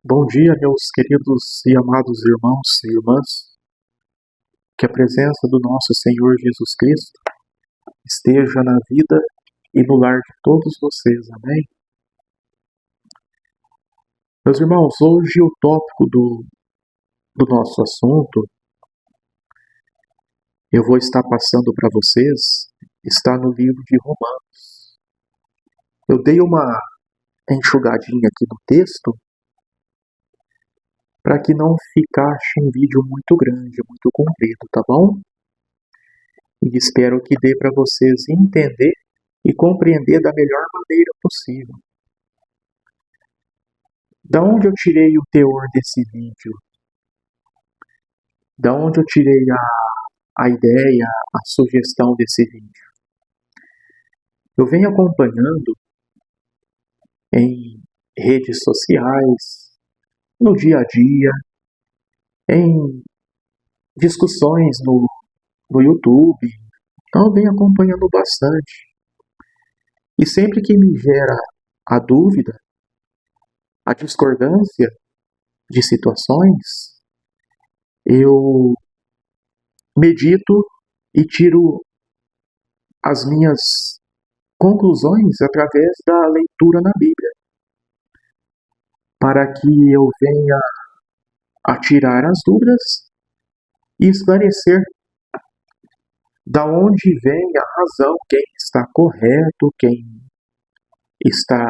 Bom dia, meus queridos e amados irmãos e irmãs. Que a presença do nosso Senhor Jesus Cristo esteja na vida e no lar de todos vocês. Amém? Meus irmãos, hoje o tópico do nosso assunto, eu vou estar passando para vocês, está no livro de Romanos. Eu dei uma enxugadinha aqui no texto, para que não ficasse um vídeo muito grande, muito comprido, tá bom? E espero que dê para vocês entender e compreender da melhor maneira possível. Da onde eu tirei o teor desse vídeo? Da onde eu tirei a ideia, a sugestão desse vídeo? Eu venho acompanhando em redes sociais, no dia a dia, em discussões no YouTube. Então eu venho acompanhando bastante. E sempre que me gera a dúvida, a discordância de situações, eu medito e tiro as minhas conclusões através da leitura na Bíblia, para que eu venha a tirar as dúvidas e esclarecer da onde vem a razão, quem está correto, quem está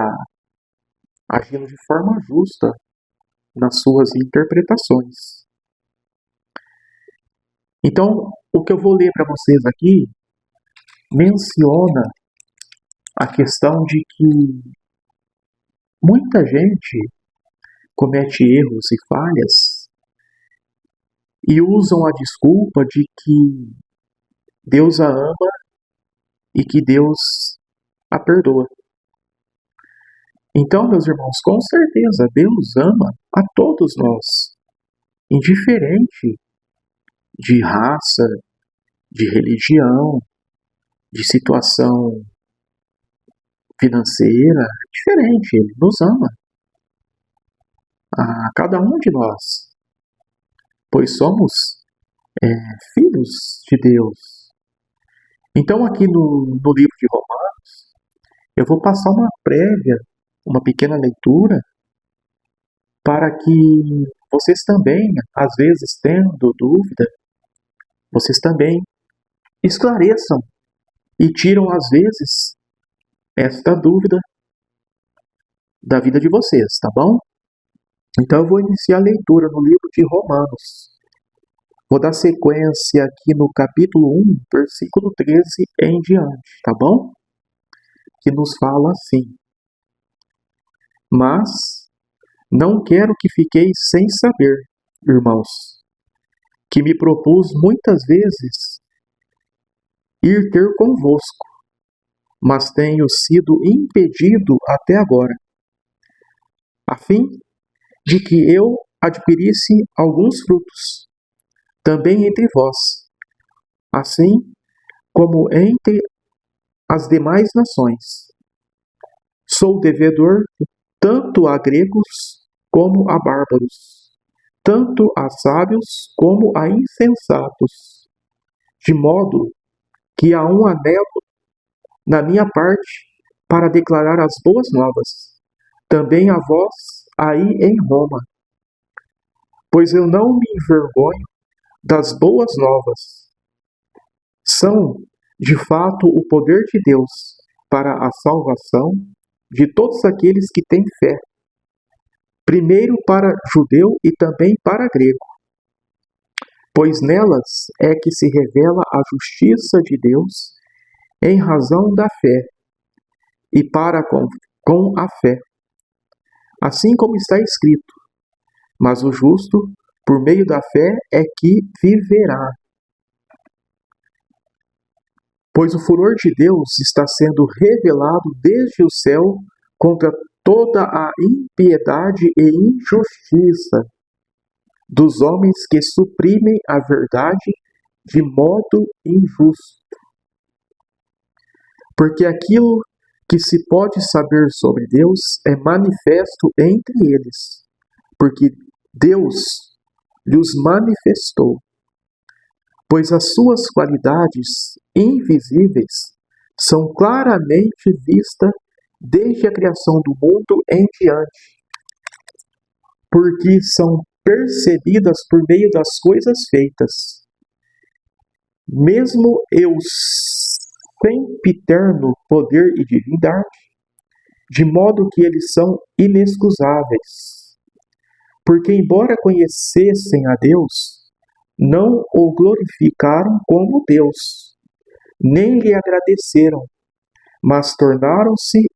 agindo de forma justa nas suas interpretações. Então, o que eu vou ler para vocês aqui menciona a questão de que muita gente comete erros e falhas e usam a desculpa de que Deus a ama e que Deus a perdoa. Então, meus irmãos, com certeza Deus ama a todos nós, indiferente de raça, de religião, de situação financeira, diferente, Ele nos ama, a cada um de nós, pois somos filhos de Deus. Então, aqui no livro de Romanos, eu vou passar uma prévia, uma pequena leitura, para que vocês também, às vezes tendo dúvida, vocês também esclareçam e tiram, às vezes, esta dúvida da vida de vocês, tá bom? Então eu vou iniciar a leitura no livro de Romanos. Vou dar sequência aqui no capítulo 1, versículo 13 em diante, tá bom? Que nos fala assim: Mas não quero que fiqueis sem saber, irmãos, que me propus muitas vezes ir ter convosco, mas tenho sido impedido até agora, a fim de que eu adquirisse alguns frutos, também entre vós, assim como entre as demais nações. Sou devedor tanto a gregos como a bárbaros, tanto a sábios como a insensatos, de modo que há um anelo na minha parte para declarar as boas novas, também a vós aí em Roma. Pois eu não me envergonho das boas novas. São, de fato, o poder de Deus para a salvação de todos aqueles que têm fé, primeiro para judeu e também para grego. Pois nelas é que se revela a justiça de Deus em razão da fé, e para com a fé. Assim como está escrito: mas o justo, por meio da fé, é que viverá. Pois o furor de Deus está sendo revelado desde o céu contra toda a impiedade e injustiça dos homens que suprimem a verdade de modo injusto. Porque aquilo que se pode saber sobre Deus é manifesto entre eles, porque Deus lhes manifestou, pois as suas qualidades invisíveis são claramente vistas desde a criação do mundo em diante, porque são percebidas por meio das coisas feitas, mesmo eu sempiterno poder e divindade, de modo que eles são inexcusáveis, porque embora conhecessem a Deus, não o glorificaram como Deus, nem lhe agradeceram, mas tornaram-se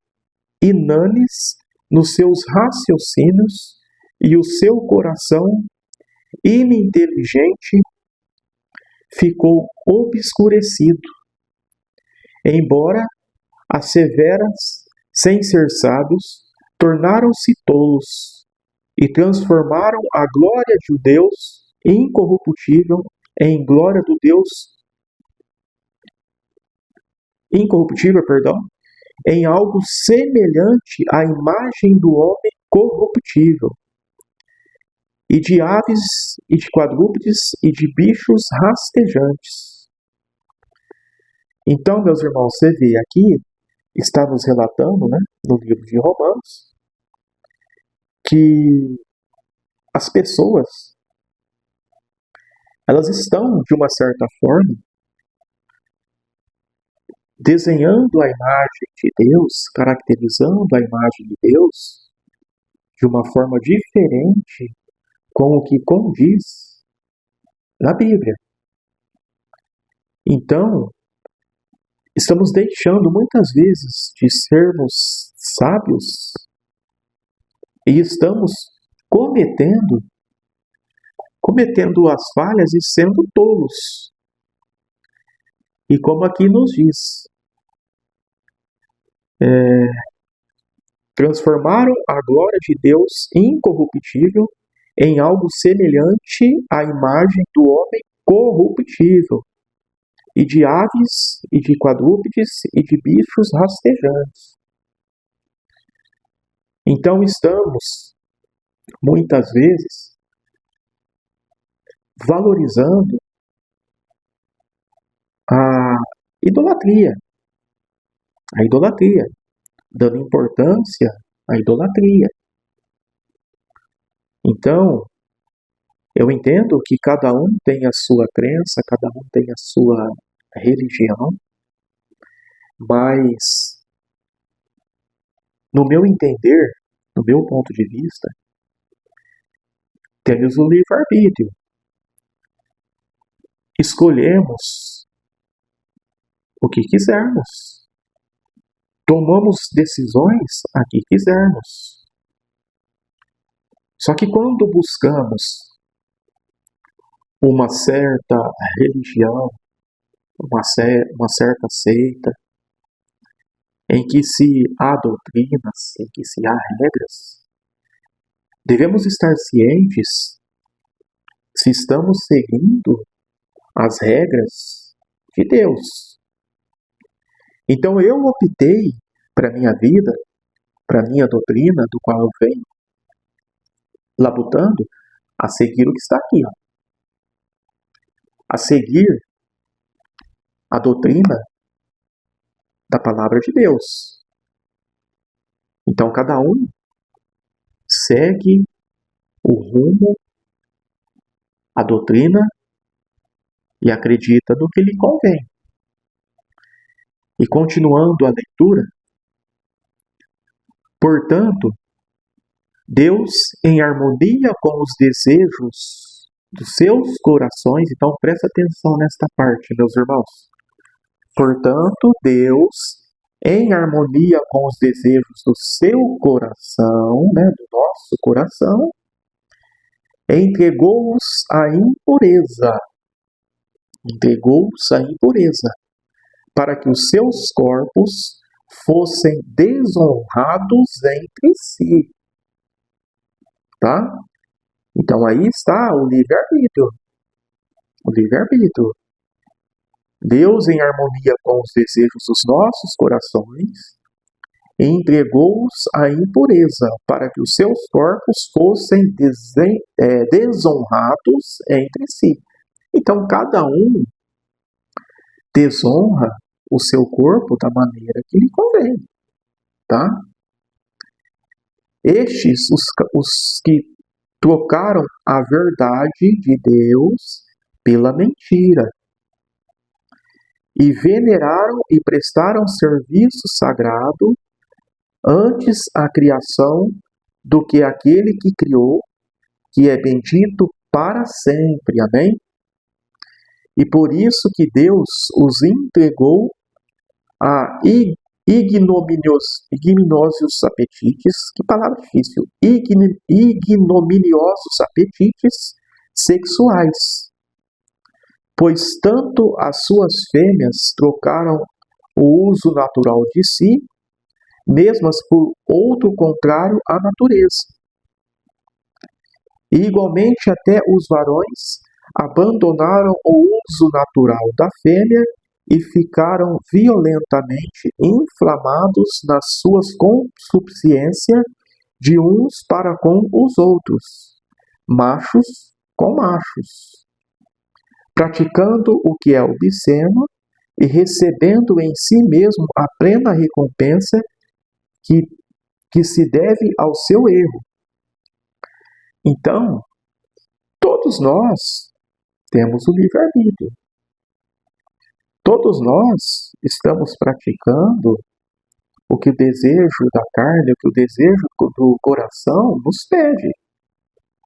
inanes nos seus raciocínios, e o seu coração ininteligente ficou obscurecido. Embora asseveras, sem ser sábios, tornaram-se tolos, e transformaram a glória de Deus incorruptível em glória do Deus incorruptível, em algo semelhante à imagem do homem corruptível, e de aves, e de quadrúpedes, e de bichos rastejantes. Então, meus irmãos, você vê aqui, estamos relatando, no livro de Romanos, que as pessoas, elas estão, de uma certa forma, desenhando a imagem de Deus, caracterizando a imagem de Deus de uma forma diferente com o que condiz na Bíblia. Então, estamos deixando muitas vezes de sermos sábios e estamos cometendo as falhas e sendo tolos. E como aqui nos diz, transformaram a glória de Deus incorruptível em algo semelhante à imagem do homem corruptível, e de aves, e de quadrúpedes, e de bichos rastejantes. Então estamos, muitas vezes, valorizando a idolatria, dando importância à idolatria. Então, eu entendo que cada um tem a sua crença, cada um tem a sua religião, mas, no meu entender, no meu ponto de vista, temos o livre-arbítrio. Escolhemos o que quisermos. Tomamos decisões a que quisermos. Só que quando buscamos uma certa religião, uma certa seita, em que se há doutrinas, em que se há regras, devemos estar cientes se estamos seguindo as regras de Deus. Então eu optei para minha vida, para minha doutrina, do qual eu venho labutando, a seguir o que está aqui, a seguir a doutrina da palavra de Deus. Então cada um segue o rumo, a doutrina, e acredita no que lhe convém. E continuando a leitura, portanto, Deus, em harmonia com os desejos dos seus corações, então presta atenção nesta parte, meus irmãos. Portanto, Deus, em harmonia com os desejos do seu coração, do nosso coração, entregou-os à impureza, para que os seus corpos fossem desonrados entre si. Tá? Então aí está o livre-arbítrio. Deus, em harmonia com os desejos dos nossos corações, entregou-os à impureza, para que os seus corpos fossem desonrados entre si. Então, cada um desonra o seu corpo da maneira que lhe convém, tá? Estes, os que trocaram a verdade de Deus pela mentira, e veneraram e prestaram serviço sagrado antes a criação do que aquele que criou, que é bendito para sempre. Amém? E por isso que Deus os entregou a ignominiosos apetites, que palavra difícil, ignominiosos apetites sexuais, pois tanto as suas fêmeas trocaram o uso natural de si, mesmas por outro contrário à natureza. E igualmente até os varões abandonaram o uso natural da fêmea e ficaram violentamente inflamados nas suas concupiscências de uns para com os outros, machos com machos, praticando o que é obsceno e recebendo em si mesmo a plena recompensa que se deve ao seu erro. Então, todos nós temos o livre-arbítrio. Todos nós estamos praticando o que o desejo da carne, o que o desejo do coração nos pede.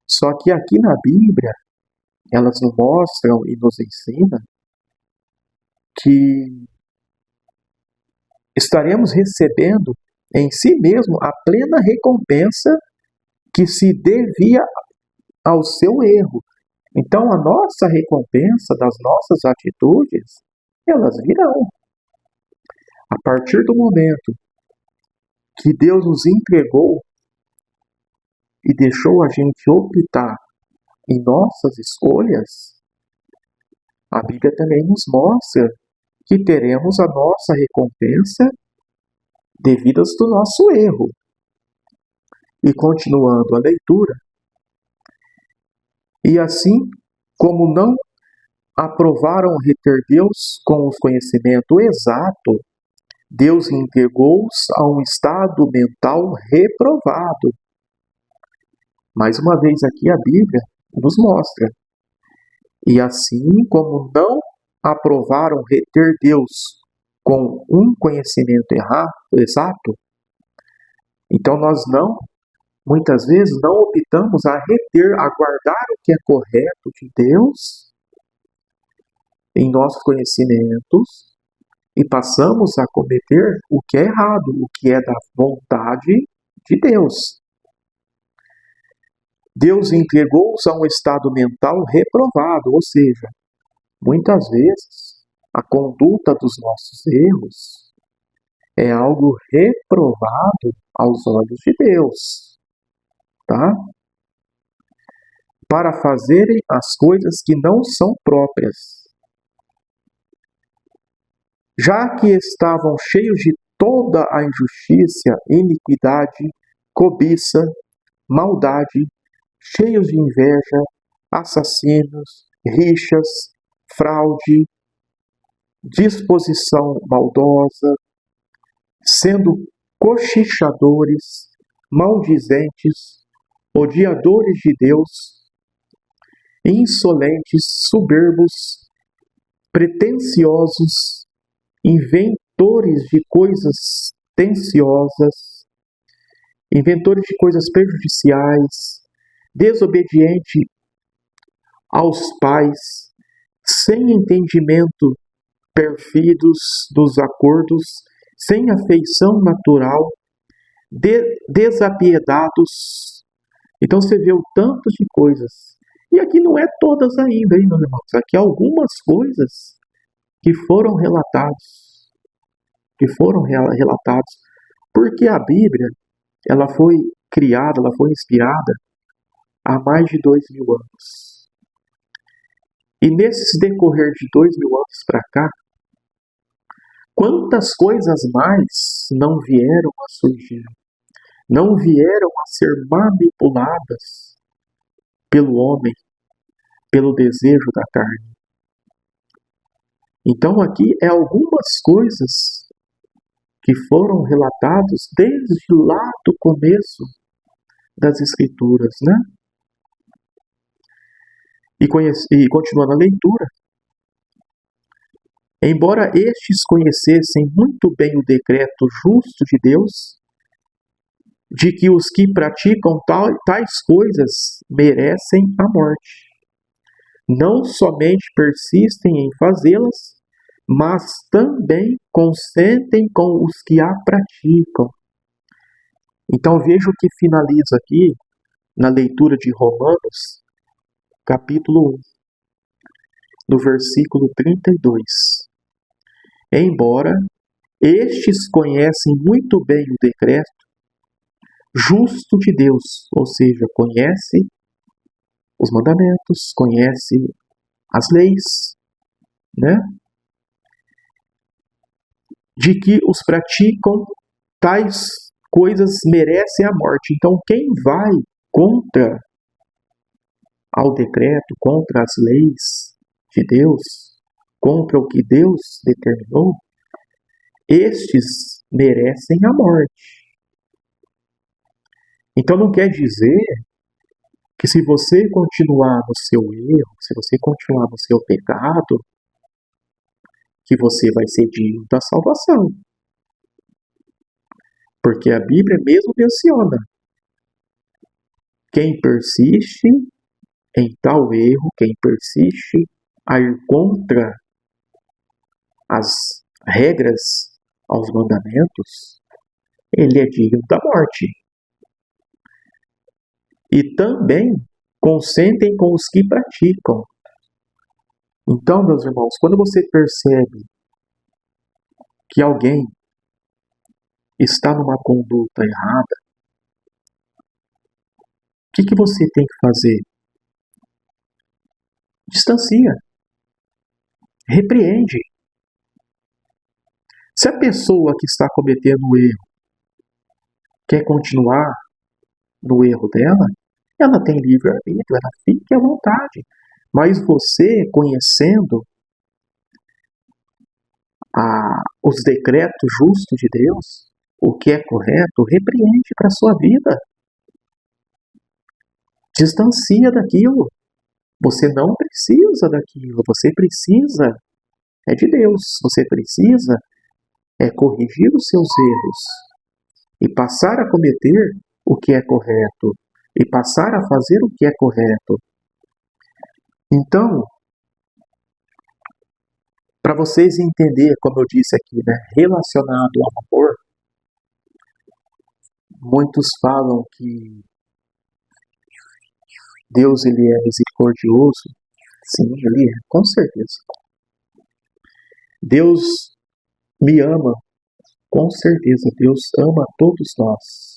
Só que aqui na Bíblia, elas nos mostram e nos ensinam que estaremos recebendo em si mesmo a plena recompensa que se devia ao seu erro. Então, a nossa recompensa das nossas atitudes, elas virão. A partir do momento que Deus nos entregou e deixou a gente optar em nossas escolhas, a Bíblia também nos mostra que teremos a nossa recompensa devidas do nosso erro. E continuando a leitura, e assim como não aprovaram reter Deus com o conhecimento exato, Deus entregou-os a um estado mental reprovado. Mais uma vez aqui a Bíblia nos mostra. E assim como não aprovaram reter Deus com um conhecimento exato, então nós muitas vezes não optamos a reter, a guardar o que é correto de Deus em nossos conhecimentos e passamos a cometer o que é errado, o que é da vontade de Deus. Deus entregou-os a um estado mental reprovado, ou seja, muitas vezes a conduta dos nossos erros é algo reprovado aos olhos de Deus, tá? Para fazerem as coisas que não são próprias. Já que estavam cheios de toda a injustiça, iniquidade, cobiça, maldade, cheios de inveja, assassinos, rixas, fraude, disposição maldosa, sendo cochichadores, maldizentes, odiadores de Deus, insolentes, soberbos, pretensiosos, inventores de coisas tenciosas, inventores de coisas prejudiciais, desobediente aos pais, sem entendimento, perfidos dos acordos, sem afeição natural, desapiedados. Então você vê o tanto de coisas. E aqui não é todas ainda, hein, meus irmãos? Aqui algumas coisas que foram relatadas. Porque a Bíblia, ela foi criada, ela foi inspirada há mais de 2000 anos. E nesse decorrer de 2000 anos para cá, quantas coisas mais não vieram a surgir, não vieram a ser manipuladas pelo homem, pelo desejo da carne. Então aqui é algumas coisas que foram relatadas desde lá do começo das Escrituras, né? E continuando a leitura, embora estes conhecessem muito bem o decreto justo de Deus, de que os que praticam tais coisas merecem a morte, não somente persistem em fazê-las, mas também consentem com os que a praticam. Então veja o que finaliza aqui na leitura de Romanos, capítulo 1, no versículo 32. Embora estes conhecem muito bem o decreto justo de Deus, ou seja, conhece os mandamentos, conhece as leis, né? De que os praticam tais coisas merecem a morte. Então, quem vai contra ao decreto, contra as leis de Deus, contra o que Deus determinou, estes merecem a morte. Então não quer dizer que se você continuar no seu erro, se você continuar no seu pecado, que você vai ser digno da salvação. Porque a Bíblia mesmo menciona: quem persiste em tal erro, quem persiste a ir contra as regras, aos mandamentos, ele é digno da morte. E também consentem com os que praticam. Então, meus irmãos, quando você percebe que alguém está numa conduta errada, o que você tem que fazer? Distancia. Repreende. Se a pessoa que está cometendo o erro quer continuar no erro dela, ela tem livre-arbítrio, ela fique à vontade. Mas você, conhecendo os decretos justos de Deus, o que é correto, repreende para a sua vida. Distancia daquilo. Você não precisa daquilo, você precisa de Deus. Você precisa corrigir os seus erros e passar a cometer o que é correto e passar a fazer o que é correto. Então, para vocês entenderem, como eu disse aqui, né, relacionado ao amor, muitos falam que Deus ele é misericordioso. Sim, ele é, com certeza. Deus me ama, com certeza. Deus ama todos nós.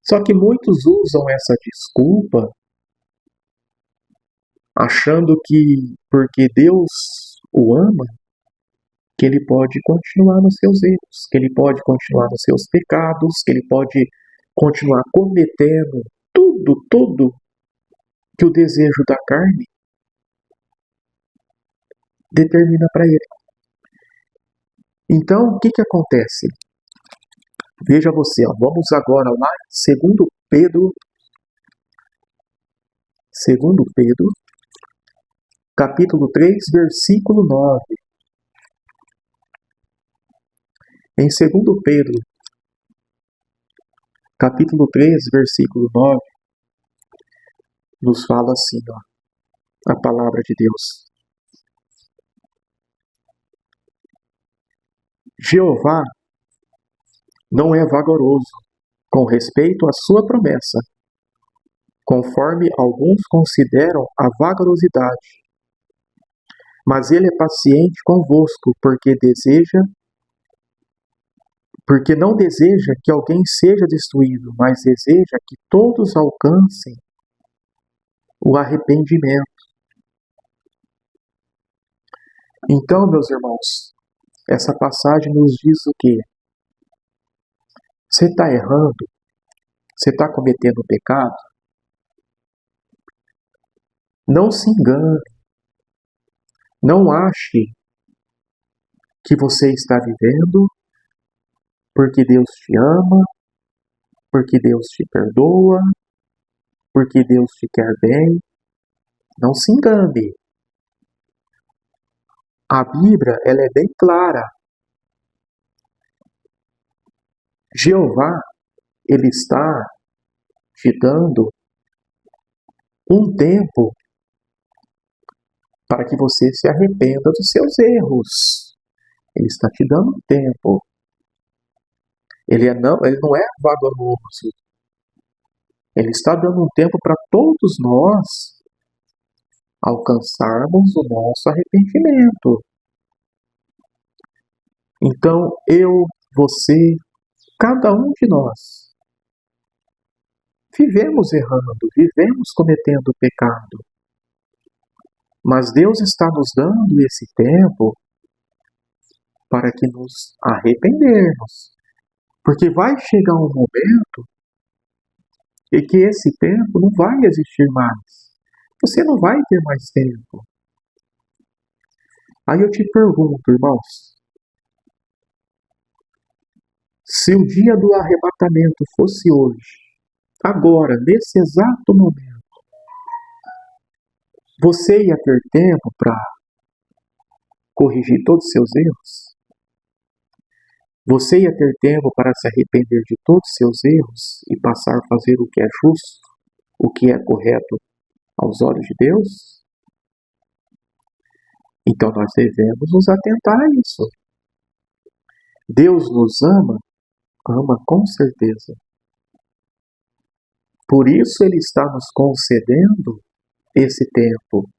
Só que muitos usam essa desculpa achando que porque Deus o ama, que ele pode continuar nos seus erros, que ele pode continuar nos seus pecados, que ele pode continuar cometendo tudo que o desejo da carne determina para ele. Então, o que acontece? Veja você, vamos agora lá em 2 Pedro, capítulo 3, versículo 9. Em 2 Pedro, capítulo 3, versículo 9, nos fala assim, a palavra de Deus. Jeová não é vagaroso com respeito à sua promessa, conforme alguns consideram a vagarosidade, mas ele é paciente convosco, porque não deseja que alguém seja destruído, mas deseja que todos alcancem o arrependimento. Então, meus irmãos, essa passagem nos diz o quê? Você está errando? Você está cometendo pecado? Não se engane. Não ache que você está vivendo porque Deus te ama, porque Deus te perdoa, porque Deus te quer bem. Não se engane. A Bíblia, ela é bem clara. Jeová, ele está te dando um tempo para que você se arrependa dos seus erros. Ele está te dando um tempo. Ele não é vagaroso. Ele está dando um tempo para todos nós alcançarmos o nosso arrependimento. Então, eu, você, cada um de nós, vivemos errando, vivemos cometendo pecado. Mas Deus está nos dando esse tempo para que nos arrependermos. Porque vai chegar um momento em que esse tempo não vai existir mais. Você não vai ter mais tempo. Aí eu te pergunto, irmãos, se o dia do arrebatamento fosse hoje, agora, nesse exato momento, você ia ter tempo para corrigir todos os seus erros? Você ia ter tempo para se arrepender de todos os seus erros e passar a fazer o que é justo, o que é correto aos olhos de Deus? Então nós devemos nos atentar a isso. Deus nos ama? Ama com certeza. Por isso Ele está nos concedendo esse tempo.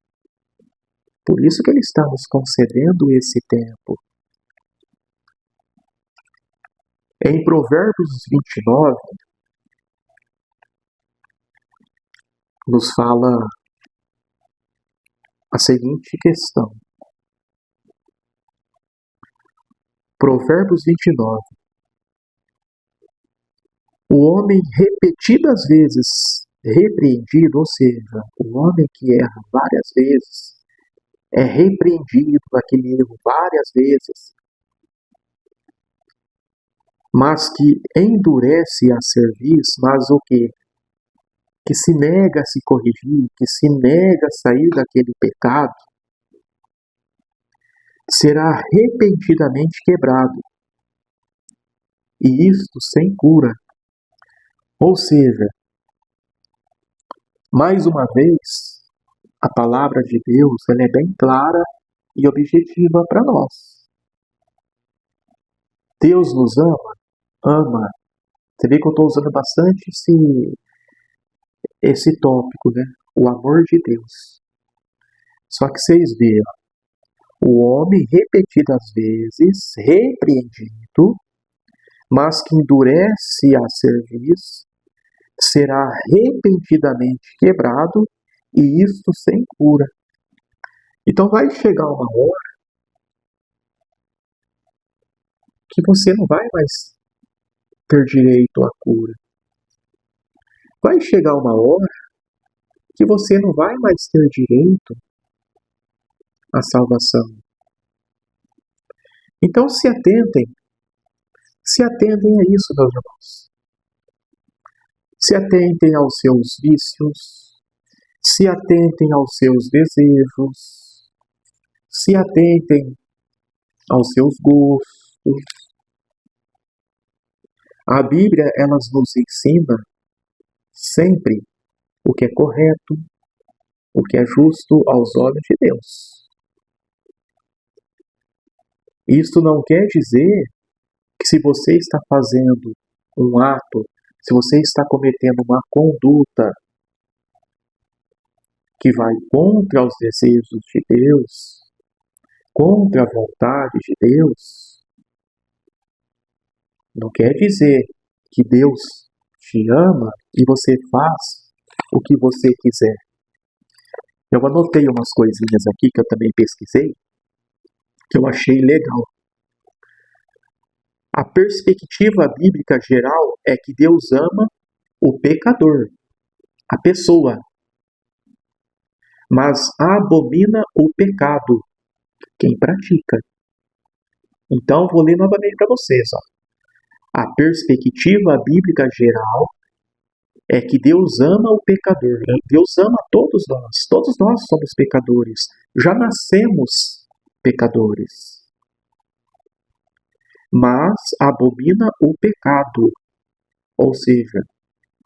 Por isso que Ele está nos concedendo esse tempo. Em Provérbios 29, nos fala a seguinte questão. Provérbios 29. O homem repetidas vezes repreendido, ou seja, o homem que erra várias vezes, é repreendido naquele erro várias vezes, mas que endurece a serviço, mas o quê? Que se nega a se corrigir, que se nega a sair daquele pecado, será repentinamente quebrado, e isto sem cura. Ou seja, mais uma vez, a palavra de Deus ela é bem clara e objetiva para nós. Deus nos ama? Ama. Você vê que eu estou usando bastante esse tópico, né? O amor de Deus. Só que vocês viram, o homem repetidas vezes repreendido, mas que endurece a serviço, será repentinamente quebrado, e isto sem cura. Então vai chegar uma hora que você não vai mais ter direito à cura. Vai chegar uma hora que você não vai mais ter direito à salvação. Então se atentem a isso, meus irmãos. Se atentem aos seus vícios, se atentem aos seus desejos, se atentem aos seus gostos. A Bíblia, ela nos ensina sempre o que é correto, o que é justo aos olhos de Deus. Isto não quer dizer que se você está fazendo um ato, se você está cometendo uma conduta que vai contra os desejos de Deus, contra a vontade de Deus, não quer dizer que Deus te ama e você faz o que você quiser. Eu anotei umas coisinhas aqui que eu também pesquisei, que eu achei legal. A perspectiva bíblica geral é que Deus ama o pecador, a pessoa, mas abomina o pecado, quem pratica. Então, vou ler novamente para vocês. A perspectiva bíblica geral é que Deus ama o pecador. Deus ama todos nós. Todos nós somos pecadores. Já nascemos pecadores. Mas abomina o pecado, ou seja,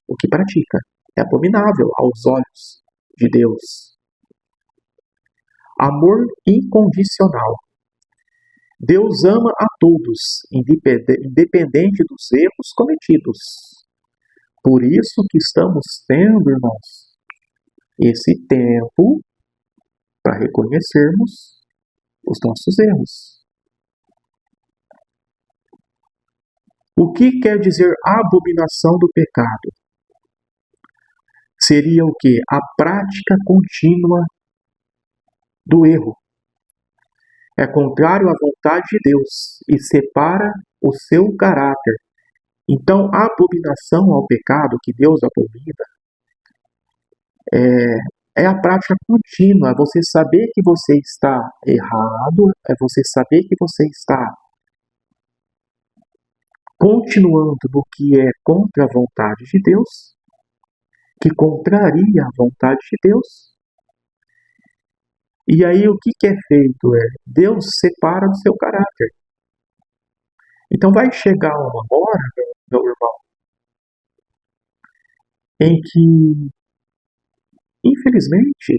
o que pratica. É abominável aos olhos de Deus. Amor incondicional. Deus ama a todos, independente dos erros cometidos. Por isso que estamos tendo, irmãos, esse tempo para reconhecermos os nossos erros. O que quer dizer abominação do pecado? Seria o quê? A prática contínua do erro. É contrário à vontade de Deus e separa o seu caráter. Então, a abominação ao pecado que Deus abomina é a prática contínua, é você saber que você está errado, é você saber que você está continuando no que é contra a vontade de Deus, que contraria a vontade de Deus. E aí o que é feito? Deus separa do seu caráter. Então vai chegar uma hora, meu irmão, em que, infelizmente,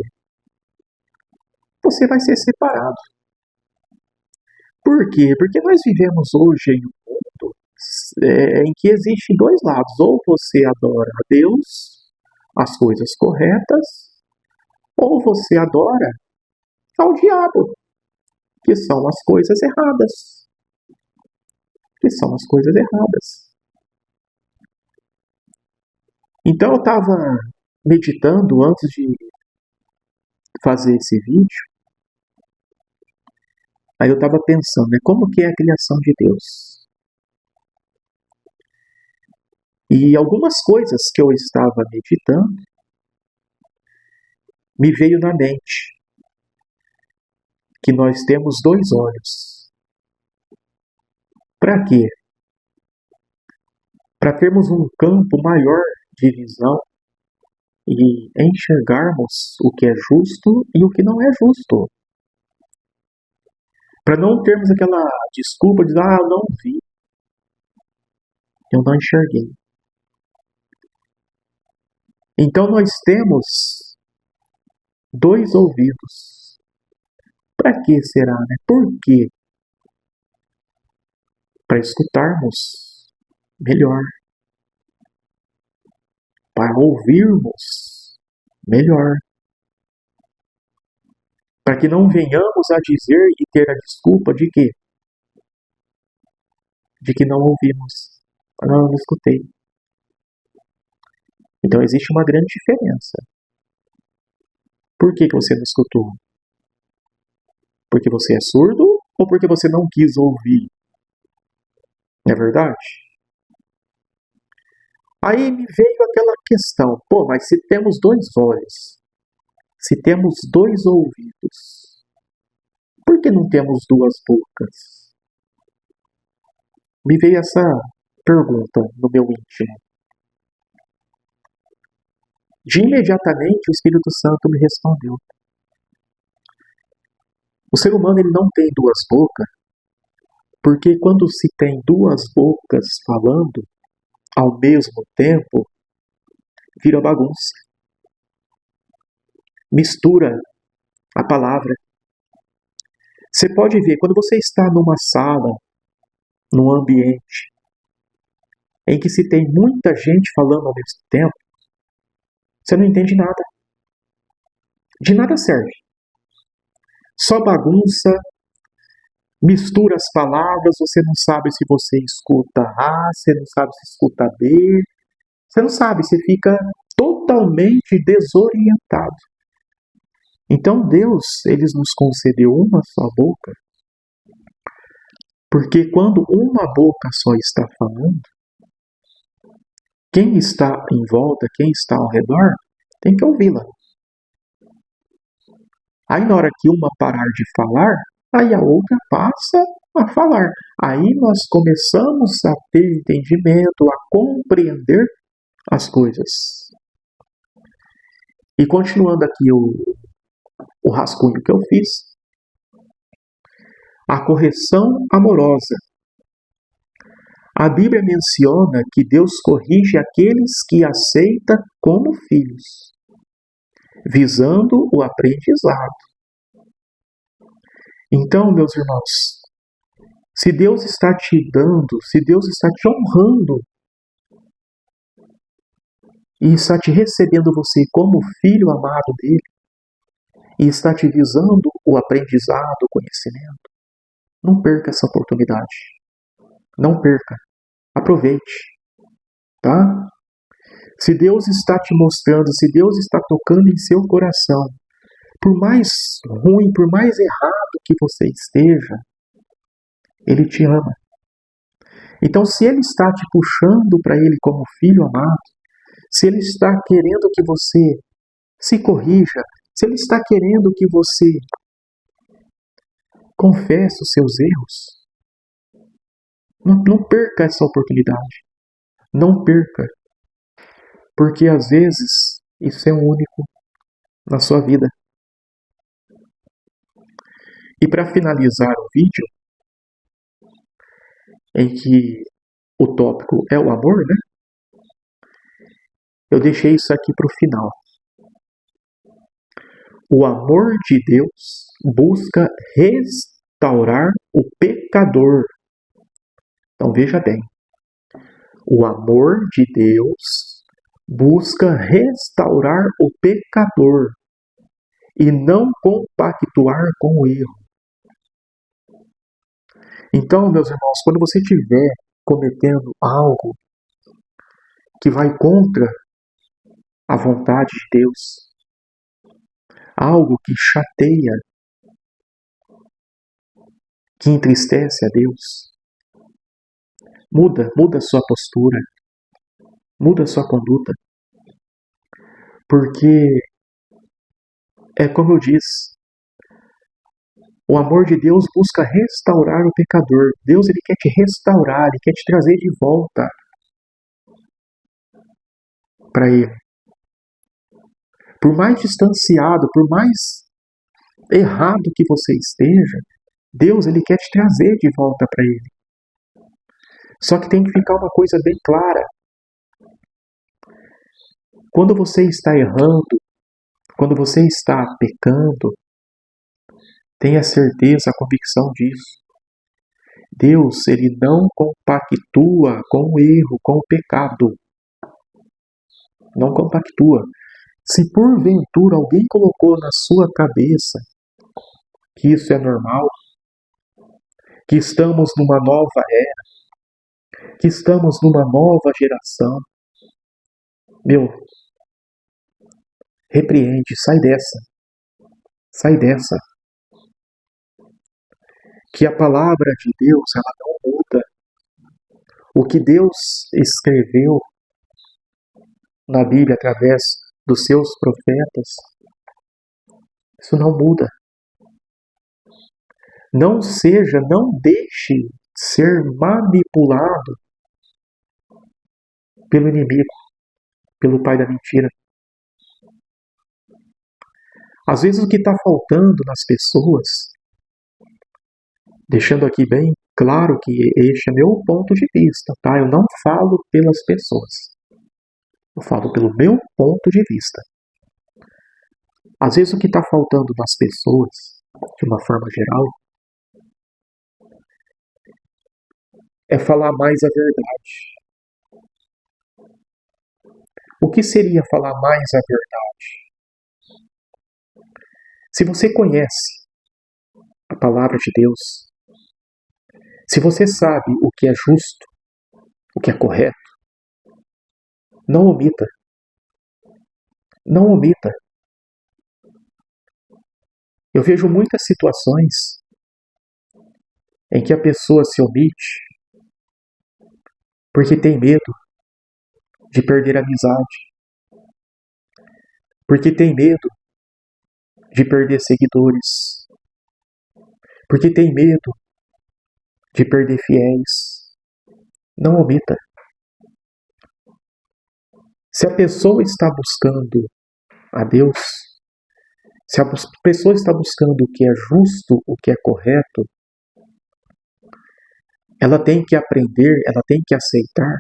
você vai ser separado. Por quê? Porque nós vivemos hoje em um mundo em que existem dois lados. Ou você adora a Deus, as coisas corretas, ou você adora ao diabo, que são as coisas erradas. Que são as coisas erradas. Então eu estava meditando antes de fazer esse vídeo. Aí eu estava pensando, como que é a criação de Deus? E algumas coisas que eu estava meditando me veio na mente que nós temos dois olhos. Para quê? Para termos um campo maior de visão e enxergarmos o que é justo e o que não é justo. Para não termos aquela desculpa de eu não vi, eu não enxerguei. Então nós temos dois ouvidos. Para que será, Por quê? Para escutarmos melhor. Para ouvirmos melhor. Para que não venhamos a dizer e ter a desculpa de quê? De que não ouvimos. Não escutei. Então existe uma grande diferença. Por que você não escutou? Porque você é surdo ou porque você não quis ouvir? Não é verdade? Aí me veio aquela questão, mas se temos dois olhos, se temos dois ouvidos, por que não temos duas bocas? Me veio essa pergunta no meu íntimo. De imediatamente o Espírito Santo me respondeu. O ser humano ele não tem duas bocas, porque quando se tem duas bocas falando ao mesmo tempo, vira bagunça. Mistura a palavra. Você pode ver, quando você está numa sala, num ambiente, em que se tem muita gente falando ao mesmo tempo, você não entende nada. De nada serve. Só bagunça, mistura as palavras, você não sabe se você escuta A, você não sabe se escuta B, você não sabe, você fica totalmente desorientado. Então Deus, ele nos concedeu uma só boca Porque quando uma boca só está falando, quem está em volta, quem está ao redor, tem que ouvi-la. Aí na hora que uma parar de falar, aí a outra passa a falar. Aí nós começamos a ter entendimento, a compreender as coisas. E continuando aqui o rascunho que eu fiz, a correção amorosa. A Bíblia menciona que Deus corrige aqueles que aceita como filhos, visando o aprendizado. Então, meus irmãos, se Deus está te dando, se Deus está te honrando e está te recebendo você como filho amado dele, e está te visando o aprendizado, o conhecimento, não perca essa oportunidade. Não perca. Aproveite. Tá? Se Deus está te mostrando, se Deus está tocando em seu coração, por mais ruim, por mais errado que você esteja, Ele te ama. Então, se Ele está te puxando para Ele como filho amado, se Ele está querendo que você se corrija, se Ele está querendo que você confesse os seus erros, não perca essa oportunidade. Não perca. Porque às vezes isso é único na sua vida. E para finalizar o vídeo, em que o tópico é o amor, né? Eu deixei isso aqui para o final. O amor de Deus busca restaurar o pecador. Então veja bem. O amor de Deus busca restaurar o pecador e não compactuar com o erro. Então, meus irmãos, quando você estiver cometendo algo que vai contra a vontade de Deus, algo que chateia, que entristece a Deus, muda a sua postura, muda a sua conduta, porque é como eu disse, o amor de Deus busca restaurar o pecador. Deus ele quer te restaurar, ele quer te trazer de volta para Ele. Por mais distanciado, por mais errado que você esteja, Deus ele quer te trazer de volta para Ele. Só que tem que ficar uma coisa bem clara. Quando você está errando, quando você está pecando, tenha certeza, a convicção disso. Deus ele não compactua com o erro, com o pecado. Não compactua. Se porventura alguém colocou na sua cabeça que isso é normal, que estamos numa nova era, que estamos numa nova geração, meu, repreende, sai dessa. Sai dessa. Que a palavra de Deus, ela não muda. O que Deus escreveu na Bíblia através dos seus profetas, isso não muda. Não seja, não deixe ser manipulado pelo inimigo, pelo pai da mentira. Às vezes o que está faltando nas pessoas, deixando aqui bem claro que este é meu ponto de vista, tá? Eu não falo pelas pessoas. Eu falo pelo meu ponto de vista. Às vezes o que está faltando nas pessoas, de uma forma geral, é falar mais a verdade. O que seria falar mais a verdade? Se você conhece a palavra de Deus, se você sabe o que é justo, o que é correto, não omita. Não omita. Eu vejo muitas situações em que a pessoa se omite porque tem medo de perder a amizade, porque tem medo de perder seguidores, porque tem medo de perder fiéis. Não omita. Se a pessoa está buscando a Deus, se a pessoa está buscando o que é justo, o que é correto, ela tem que aprender, ela tem que aceitar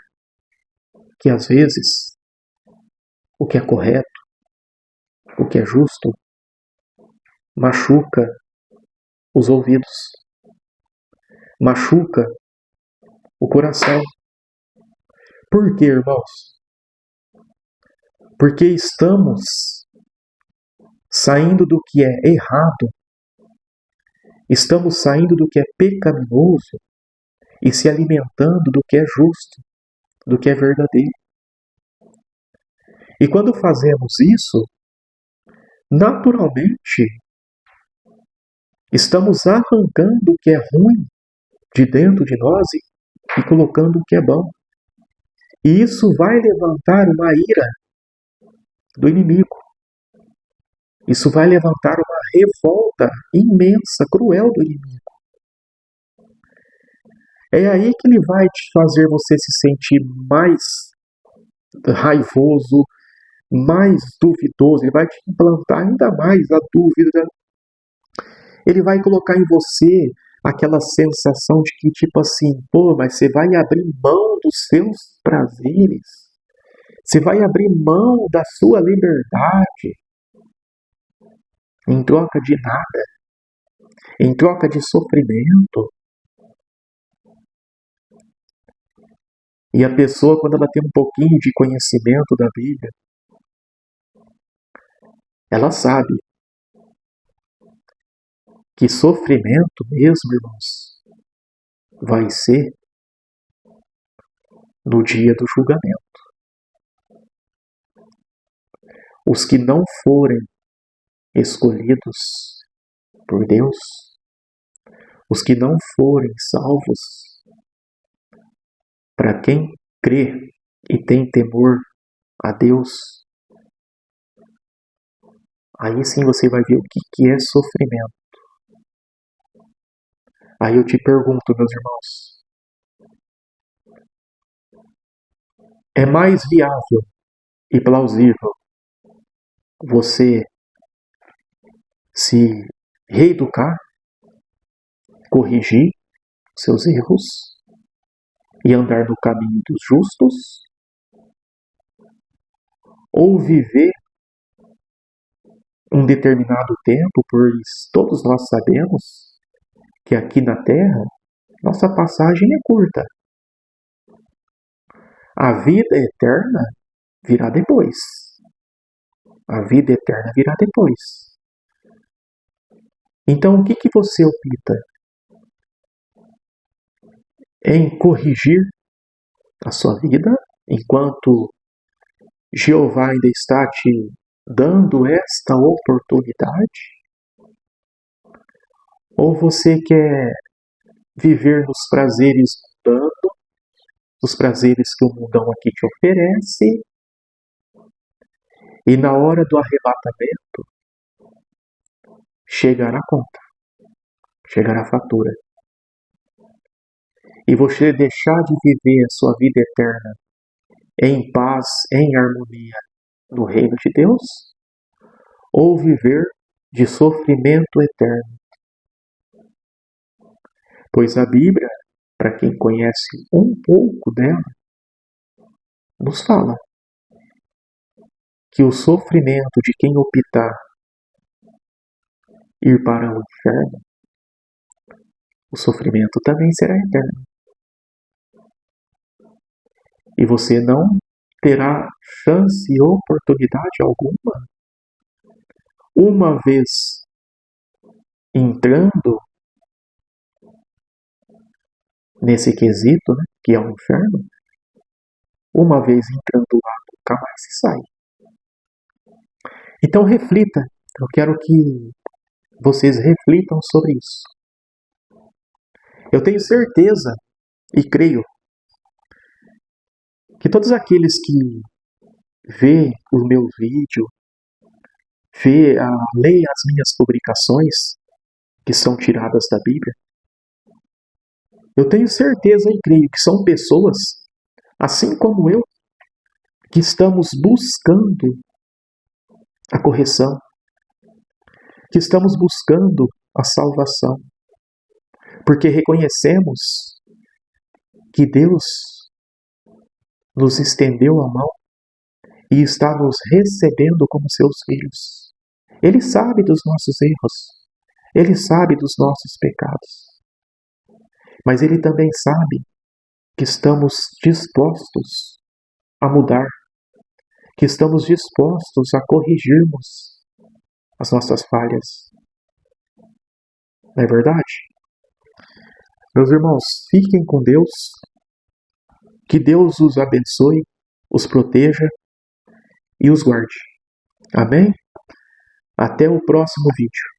que às vezes o que é correto, o que é justo, machuca os ouvidos, machuca o coração. Por quê, irmãos? Porque estamos saindo do que é errado, estamos saindo do que é pecaminoso e se alimentando do que é justo, do que é verdadeiro. E quando fazemos isso, naturalmente, estamos arrancando o que é ruim de dentro de nós e colocando o que é bom. E isso vai levantar uma ira do inimigo. Isso vai levantar uma revolta imensa, cruel do inimigo. É aí que ele vai te fazer você se sentir mais raivoso, mais duvidoso. Ele vai te implantar ainda mais a dúvida. Ele vai colocar em você aquela sensação de que, tipo assim, pô, mas você vai abrir mão dos seus prazeres. Você vai abrir mão da sua liberdade em troca de nada, em troca de sofrimento. E a pessoa, quando ela tem um pouquinho de conhecimento da Bíblia, ela sabe que sofrimento mesmo, irmãos, vai ser no dia do julgamento. Os que não forem escolhidos por Deus, os que não forem salvos, para quem crê e tem temor a Deus, aí sim você vai ver o que é sofrimento. Aí eu te pergunto, meus irmãos, é mais viável e plausível você se reeducar, corrigir seus erros e andar no caminho dos justos, ou viver um determinado tempo, pois todos nós sabemos que aqui na Terra nossa passagem é curta. A vida eterna virá depois. A vida eterna virá depois. Então, o que você opta? Em corrigir a sua vida enquanto Jeová ainda está te dando esta oportunidade? Ou você quer viver nos prazeres mundanos, nos prazeres que o mundão aqui te oferece, e na hora do arrebatamento chegará a conta, chegará a fatura, e você deixar de viver a sua vida eterna em paz, em harmonia no reino de Deus, ou viver de sofrimento eterno. Pois a Bíblia, para quem conhece um pouco dela, nos fala que o sofrimento de quem optar ir para o inferno, o sofrimento também será eterno. E você não terá chance e oportunidade alguma, uma vez entrando nesse quesito, né, que é o inferno, uma vez entrando lá, nunca mais se sai. Então reflita, eu quero que vocês reflitam sobre isso. Eu tenho certeza e creio que todos aqueles que vê os meus vídeos, lê as minhas publicações, que são tiradas da Bíblia, eu tenho certeza e creio que são pessoas, assim como eu, que estamos buscando a correção, que estamos buscando a salvação, porque reconhecemos que Deus nos estendeu a mão e está nos recebendo como seus filhos. Ele sabe dos nossos erros, Ele sabe dos nossos pecados, mas Ele também sabe que estamos dispostos a mudar, que estamos dispostos a corrigirmos as nossas falhas. Não é verdade? Meus irmãos, fiquem com Deus, que Deus os abençoe, os proteja e os guarde. Amém? Até o próximo vídeo.